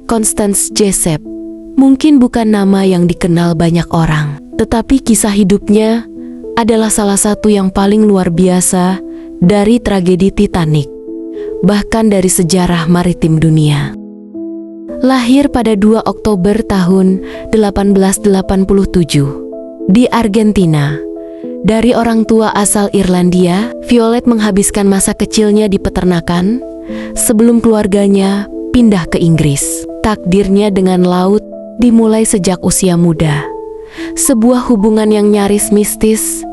Constance Jessup mungkin bukan nama yang dikenal banyak orang, tetapi kisah hidupnya adalah salah satu yang paling luar biasa dari tragedi Titanic, bahkan dari sejarah maritim dunia. Lahir pada 2 Oktober tahun 1887 di Argentina. Dari orang tua asal Irlandia, Violet menghabiskan masa kecilnya di peternakan sebelum keluarganya pindah ke Inggris. Takdirnya dengan laut dimulai sejak usia muda. Sebuah hubungan yang nyaris mistis,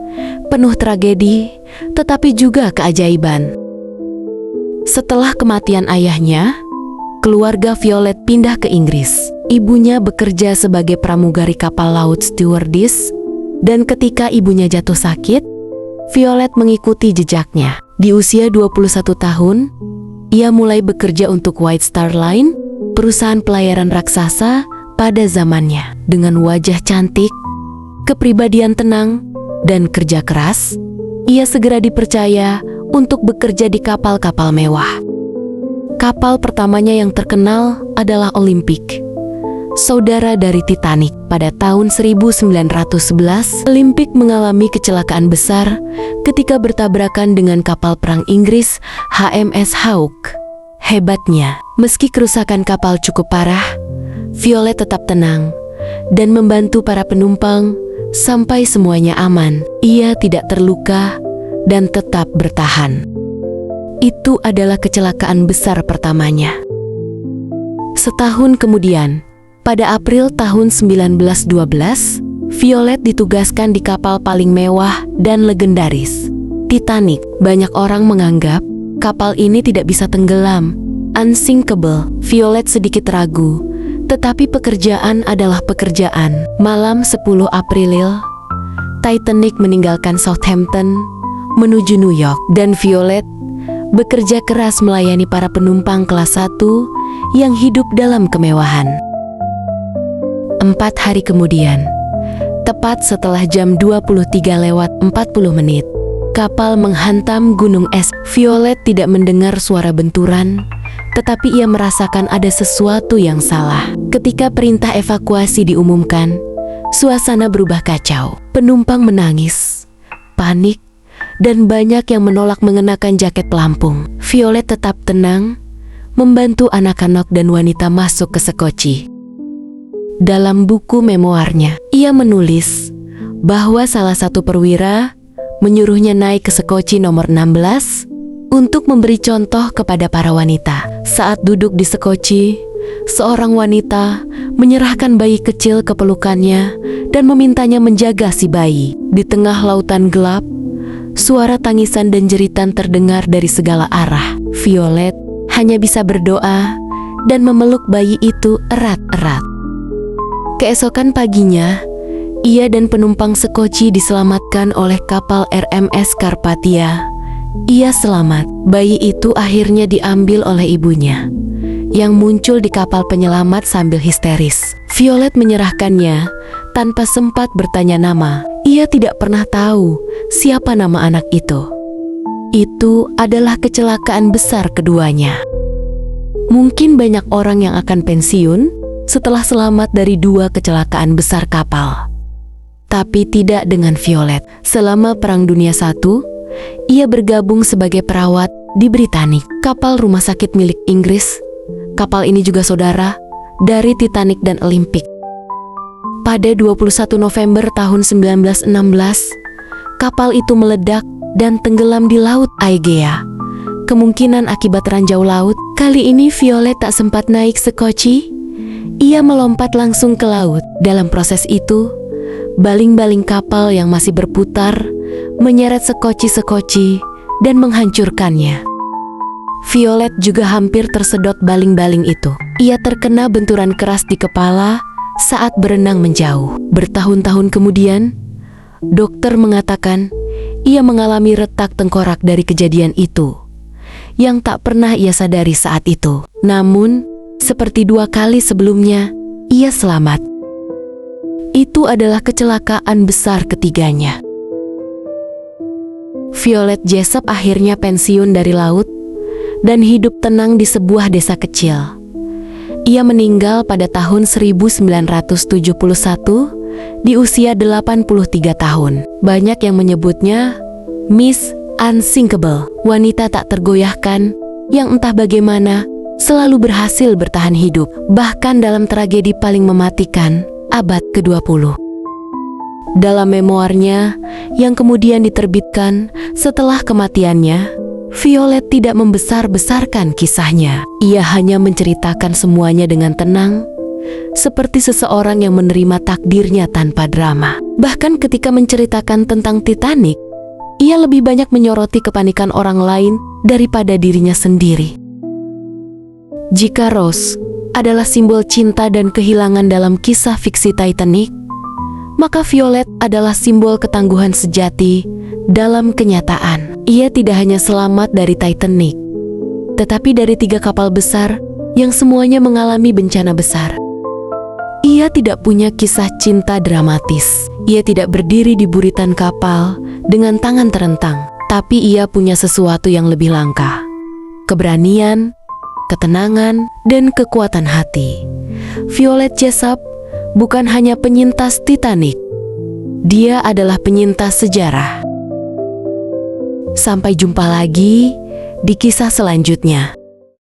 penuh tragedi, tetapi juga keajaiban. Setelah kematian ayahnya, keluarga Violet pindah ke Inggris. Ibunya bekerja sebagai pramugari kapal laut stewardess, dan ketika ibunya jatuh sakit, Violet mengikuti jejaknya. Di usia 21 tahun, ia mulai bekerja untuk White Star Line, perusahaan pelayaran raksasa pada zamannya. Dengan wajah cantik, kepribadian tenang, dan kerja keras, ia segera dipercaya untuk bekerja di kapal-kapal mewah. Kapal pertamanya yang terkenal adalah Olympic, saudara dari Titanic. Pada tahun 1911, Olympic mengalami kecelakaan besar ketika bertabrakan dengan kapal perang Inggris HMS Hawke. Hebatnya, meski kerusakan kapal cukup parah, Violet tetap tenang dan membantu para penumpang sampai semuanya aman. Ia tidak terluka dan tetap bertahan. Itu adalah kecelakaan besar pertamanya. Setahun kemudian, pada April tahun 1912, Violet ditugaskan di kapal paling mewah dan legendaris, Titanic. Banyak orang menganggap kapal ini tidak bisa tenggelam, unsinkable. Violet sedikit ragu, tetapi pekerjaan adalah pekerjaan. Malam 10 April, Titanic meninggalkan Southampton menuju New York, dan Violet bekerja keras melayani para penumpang kelas 1 yang hidup dalam kemewahan. 4 hari kemudian, tepat setelah jam 23:40, kapal menghantam gunung es. Violet tidak mendengar suara benturan, tetapi ia merasakan ada sesuatu yang salah. Ketika perintah evakuasi diumumkan, suasana berubah kacau. Penumpang menangis, panik, dan banyak yang menolak mengenakan jaket pelampung. Violet tetap tenang, membantu anak-anak dan wanita masuk ke sekoci. Dalam buku memoarnya, ia menulis bahwa salah satu perwira menyuruhnya naik ke sekoci nomor 16 untuk memberi contoh kepada para wanita. Saat duduk di sekoci, seorang wanita menyerahkan bayi kecil ke pelukannya dan memintanya menjaga si bayi. Di tengah lautan gelap, suara tangisan dan jeritan terdengar dari segala arah. Violet hanya bisa berdoa dan memeluk bayi itu erat-erat. Keesokan paginya, ia dan penumpang sekoci diselamatkan oleh kapal RMS Carpathia. Ia selamat. Bayi itu akhirnya diambil oleh ibunya, yang muncul di kapal penyelamat sambil histeris. Violet menyerahkannya tanpa sempat bertanya nama. Ia tidak pernah tahu siapa nama anak itu. Itu adalah kecelakaan besar keduanya. Mungkin banyak orang yang akan pensiun setelah selamat dari 2 kecelakaan besar kapal. Tapi tidak dengan Violet. Selama Perang Dunia I, ia bergabung sebagai perawat di Britannic, kapal rumah sakit milik Inggris. Kapal ini juga saudara dari Titanic dan Olympic. Pada 21 November tahun 1916, kapal itu meledak dan tenggelam di Laut Aegea. Kemungkinan akibat ranjau laut. Kali ini Violet tak sempat naik sekoci. Ia melompat langsung ke laut. Dalam proses itu, baling-baling kapal yang masih berputar menyeret sekoci-sekoci dan menghancurkannya. Violet juga hampir tersedot baling-baling itu. Ia terkena benturan keras di kepala saat berenang menjauh. Bertahun-tahun kemudian, dokter mengatakan ia mengalami retak tengkorak dari kejadian itu, yang tak pernah ia sadari saat itu. Namun, seperti 2 kali sebelumnya, ia selamat. Itu adalah kecelakaan besar ketiganya. Violet Jessup akhirnya pensiun dari laut dan hidup tenang di sebuah desa kecil. Ia meninggal pada tahun 1971 di usia 83 tahun. Banyak yang menyebutnya Miss Unsinkable, wanita tak tergoyahkan yang entah bagaimana selalu berhasil bertahan hidup, bahkan dalam tragedi paling mematikan abad ke-20. Dalam memoarnya yang kemudian diterbitkan setelah kematiannya, Violet tidak membesar-besarkan kisahnya. Ia hanya menceritakan semuanya dengan tenang, seperti seseorang yang menerima takdirnya tanpa drama. Bahkan ketika menceritakan tentang Titanic, ia lebih banyak menyoroti kepanikan orang lain daripada dirinya sendiri. Jika Rose adalah simbol cinta dan kehilangan dalam kisah fiksi Titanic, maka Violet adalah simbol ketangguhan sejati dalam kenyataan. Ia tidak hanya selamat dari Titanic, tetapi dari 3 kapal besar yang semuanya mengalami bencana besar. Ia tidak punya kisah cinta dramatis. Ia tidak berdiri di buritan kapal dengan tangan terentang, tapi ia punya sesuatu yang lebih langka: keberanian, ketenangan, dan kekuatan hati. Violet Jessop bukan hanya penyintas Titanic, dia adalah penyintas sejarah. Sampai jumpa lagi di kisah selanjutnya.